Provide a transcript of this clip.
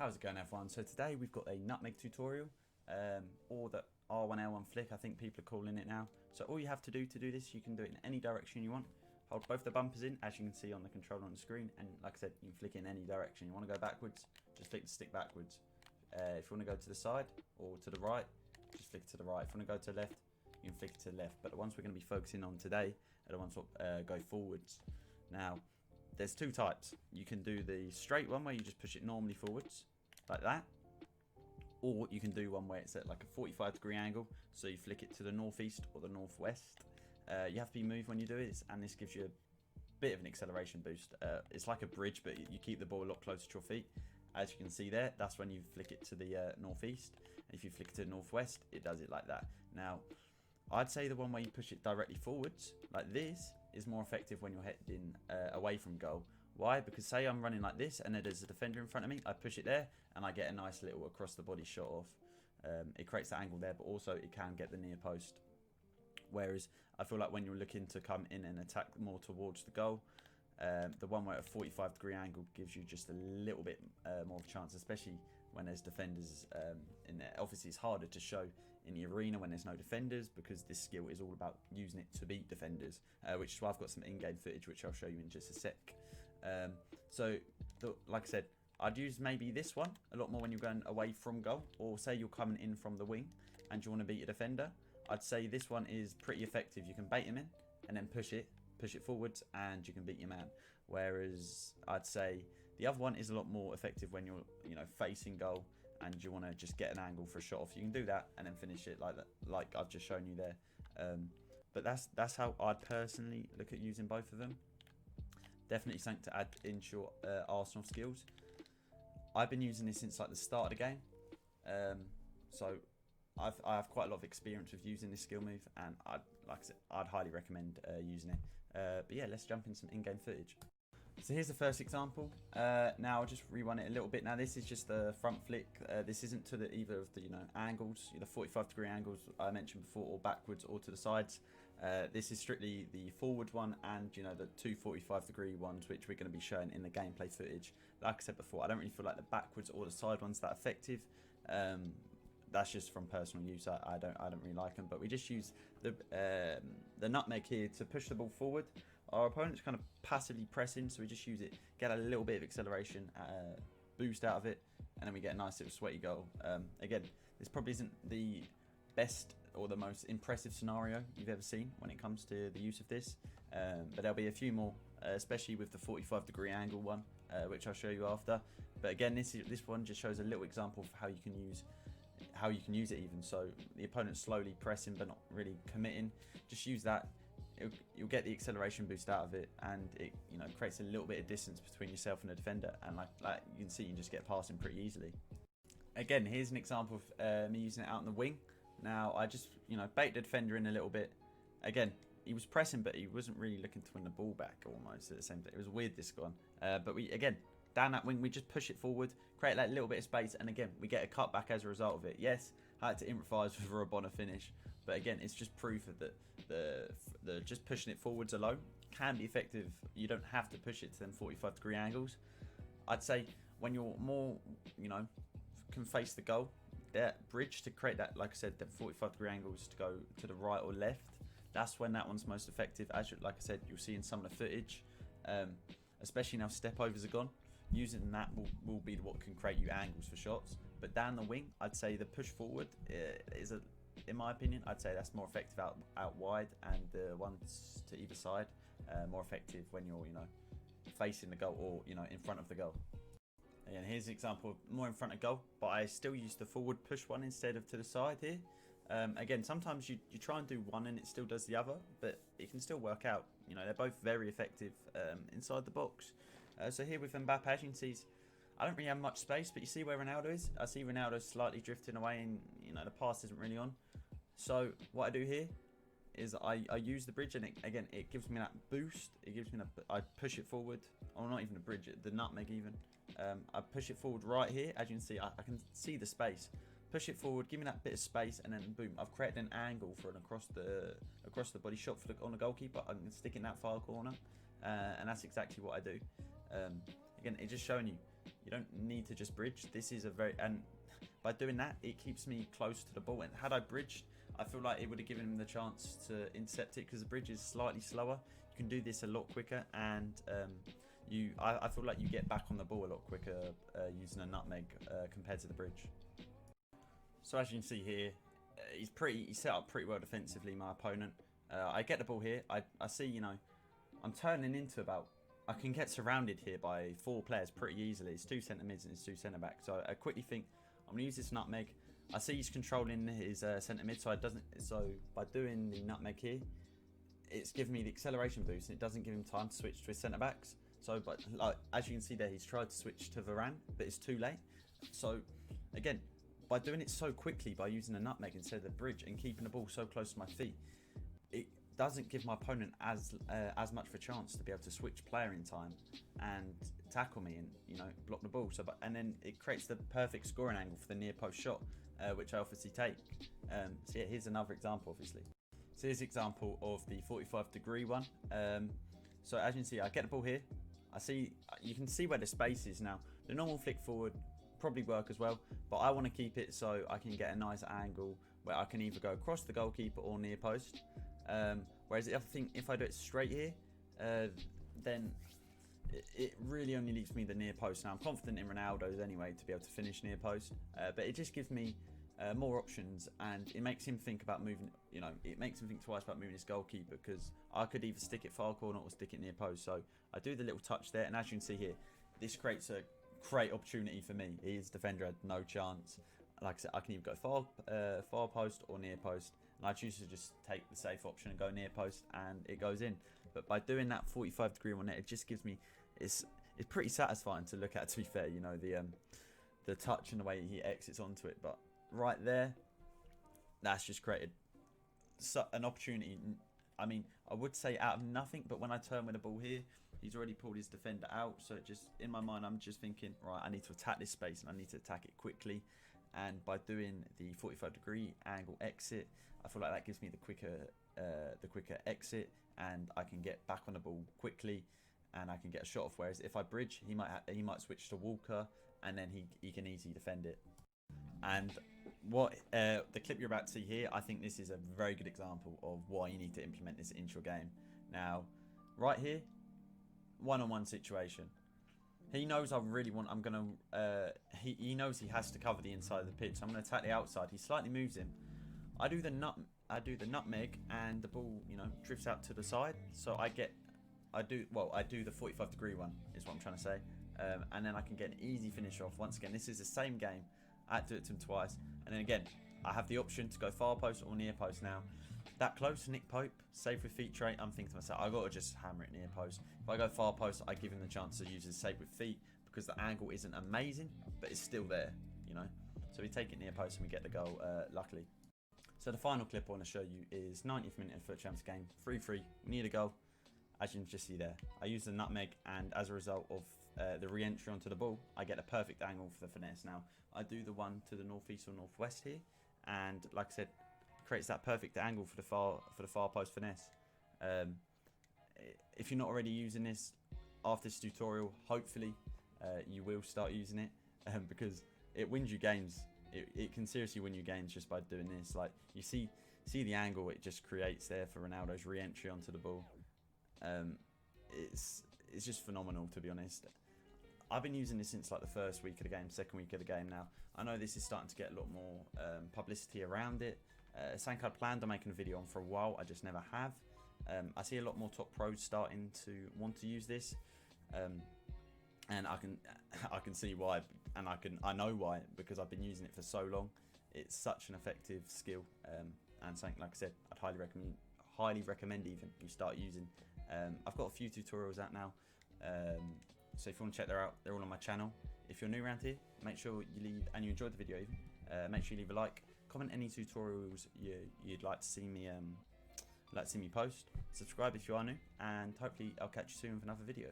How's it going, everyone? So today we've got a nutmeg tutorial, or the R1L1 flick, I think people are calling it now. So all you have to do this, you can do it in any direction you want. Hold both the bumpers in, as you can see on the controller on the screen, and like I said, you can flick in any direction. You want to go backwards, just flick the stick backwards. If you want to go to the side or to the right, just flick to the right. If you want to go to the left, you can flick to the left. But the ones we're going to be focusing on today are the ones that go forwards. Now, there's two types. You can do the straight one where you just push it normally forwards, like that. Or you can do one where it's at like a 45-degree angle, so you flick it to the northeast or the northwest. You have to be moved when you do it, and this gives you a bit of an acceleration boost. It's like a bridge, but you keep the ball a lot closer to your feet. As you can see there, that's when you flick it to the northeast. And if you flick it to the northwest, it does it like that. Now, I'd say the one where you push it directly forwards, like this, is more effective when you're heading away from goal. Why? Because say I'm running like this and there's a defender in front of me, I push it there and I get a nice little across the body shot off. It creates that angle there, but also it can get the near post. Whereas I feel like when you're looking to come in and attack more towards the goal, the one where a 45-degree angle gives you just a little bit more of a chance, especially when there's defenders in there. Obviously, it's harder to show in the arena when there's no defenders, because this skill is all about using it to beat defenders, which is why I've got some in-game footage which I'll show you in just a sec. Like I said, I'd use maybe this one a lot more when you're going away from goal, or say you're coming in from the wing and you want to beat a defender. I'd say this one is pretty effective. You can bait him in and then push it forwards, and you can beat your man. Whereas I'd say the other one is a lot more effective when you're facing goal and you want to just get an angle for a shot off. You can do that and then finish it like that, like I've just shown you there. But that's how I'd personally look at using both of them. Definitely something to add into your Arsenal skills. I've been using this since like the start of the game, so I have quite a lot of experience with using this skill move, and like I said, I'd highly recommend using it. But yeah, let's jump in some in-game footage. So here's the first example. Now I'll just rerun it a little bit. Now this is just the front flick. This isn't to either of the angles, the 45-degree angles I mentioned before, or backwards or to the sides. This is strictly the forward one, and the two 45-degree ones, which we're going to be showing in the gameplay footage. Like I said before, I don't really feel like the backwards or the side ones that effective. That's just from personal use. I don't really like them, but we just use the nutmeg here to push the ball forward. Our opponent's kind of passively pressing, so we just use it, get a little bit of acceleration boost out of it, and then we get a nice little sweaty goal. Again, this probably isn't the best or the most impressive scenario you've ever seen when it comes to the use of this, but there'll be a few more, especially with the 45-degree angle one, which I'll show you after. But again, this one just shows a little example of how you can use it even. So the opponent's slowly pressing but not really committing. Just use that. You'll get the acceleration boost out of it, and it creates a little bit of distance between yourself and the defender, and like you can see, you can just get past him pretty easily. Again, here's an example of me using it out in the wing. Now I just bait the defender in a little bit. Again, he was pressing, but he wasn't really looking to win the ball back almost at the same time. It was weird, this one. But again, down that wing, we just push it forward, create that little bit of space, and again, we get a cutback as a result of it. Yes, I had to improvise with a Rabona finish, but again, it's just proof that the just pushing it forwards alone can be effective. You don't have to push it to them 45-degree angles. I'd say when you're more, can face the goal, that bridge to create that, like I said, the 45-degree angles to go to the right or left, that's when that one's most effective. Like I said, you'll see in some of the footage, especially now step overs are gone. Using that will be what can create you angles for shots. But down the wing, I'd say the push forward is in my opinion, I'd say that's more effective out wide, and the ones to either side more effective when you're facing the goal or in front of the goal. And here's an example of more in front of goal, but I still use the forward push one instead of to the side here. Again, sometimes you try and do one and it still does the other, but it can still work out. They're both very effective inside the box. So here with Mbappe, as you can see, I don't really have much space, but you see where Ronaldo is? I see Ronaldo slightly drifting away, and the pass isn't really on. So what I do here is I use the bridge, and it gives me that boost. It gives me that, I push it forward, or not even the bridge, the nutmeg even. I push it forward right here. As you can see, I can see the space. Push it forward, give me that bit of space, and then boom, I've created an angle for an across the body shot on the goalkeeper. I can stick in that far corner, and that's exactly what I do. Again, it's just showing you You don't need to just bridge. This is a very, and by doing that, it keeps me close to the ball. And had I bridged, I feel like it would have given him the chance to intercept it, because the bridge is slightly slower. You can do this a lot quicker, and I feel like you get back on the ball a lot quicker using a nutmeg compared to the bridge. So as you can see here, he's set up pretty well defensively, my opponent. I get the ball here. I see, you know, I'm turning into about, I can get surrounded here by 4 players pretty easily. It's 2 centre mids and it's 2 centre backs. So I quickly think I'm gonna use this nutmeg. I see he's controlling his centre mid, so by doing the nutmeg here, it's giving me the acceleration boost, and it doesn't give him time to switch to his centre backs. So, but like, as you can see there, he's tried to switch to Varane, but it's too late. So again, by doing it so quickly, by using a nutmeg instead of the bridge and keeping the ball so close to my feet, it doesn't give my opponent as much of a chance to be able to switch player in time and tackle me and, you know, block the ball. So, and then it creates the perfect scoring angle for the near post shot, which I obviously take. So yeah, here's another example, obviously. So here's an example of the 45-degree one. So as you can see, I get the ball here. You can see where the space is now. The normal flick forward probably work as well, but I want to keep it so I can get a nice angle where I can either go across the goalkeeper or near post. Whereas I think if I do it straight here, then it really only leaves me the near post. Now I'm confident in Ronaldo's anyway to be able to finish near post, but it just gives me more options, and it makes him think about moving. You know, it makes him think twice about moving his goalkeeper, because I could either stick it far corner or stick it near post. So I do the little touch there, and as you can see here, this creates a great opportunity for me. His defender had no chance. Like I said, I can either go far post or near post, and I choose to just take the safe option and go near post, and it goes in. But by doing that 45-degree one, it just gives me, it's pretty satisfying to look at, to be fair. You know, the touch and the way he exits onto it. But right there, that's just created an opportunity. I mean, I would say out of nothing, but when I turn with the ball here, he's already pulled his defender out. So it just, in my mind, I'm just thinking, right, I need to attack this space, and I need to attack it quickly. And by doing the 45-degree angle exit, I feel like that gives me the quicker exit, and I can get back on the ball quickly, and I can get a shot off. Whereas if I bridge, he might switch to Walker, and then he can easily defend it. And what the clip you're about to see here, I think this is a very good example of why you need to implement this into your game. Now, right here, one-on-one situation. He knows I really want. I'm gonna. He knows he has to cover the inside of the pitch. So I'm gonna attack the outside. He slightly moves him. I do the nutmeg, and the ball, you know, drifts out to the side. So I do the 45-degree one, is what I'm trying to say. And then I can get an easy finish off. Once again, this is the same game. I had to do it to him twice, and then again, I have the option to go far post or near post. Now, that close, Nick Pope, safe with feet trait, I'm thinking to myself, I've got to just hammer it near post. If I go far post, I give him the chance to use his safe with feet, because the angle isn't amazing, but it's still there, you know. So we take it near post and we get the goal, luckily. So the final clip I want to show you is 90th minute of FUT Champs game, 3-3, we need a goal. As you can just see there, I use the nutmeg, and as a result of the re-entry onto the ball, I get a perfect angle for the finesse. Now, I do the one to the northeast or northwest here, and like I said, creates that perfect angle for the far post finesse. If you're not already using this after this tutorial, hopefully you will start using it, because it wins you games. It can seriously win you games just by doing this. Like, you see the angle it just creates there for Ronaldo's re-entry onto the ball. It's just phenomenal, to be honest. I've been using this since like the first week of the game, second week of the game now. I know this is starting to get a lot more publicity around it. Something I'd planned on making a video on for a while, I just never have. I see a lot more top pros starting to want to use this, and I can see why, and I know why, because I've been using it for so long. It's such an effective skill, and something, like I said, I'd highly recommend even you start using. I've got a few tutorials out now, so if you want to check them out, they're all on my channel. If you're new around here, make sure you leave, and you enjoyed the video even, make sure you leave a like, comment any tutorials you'd like to see me post, subscribe if you are new, and hopefully I'll catch you soon with another video.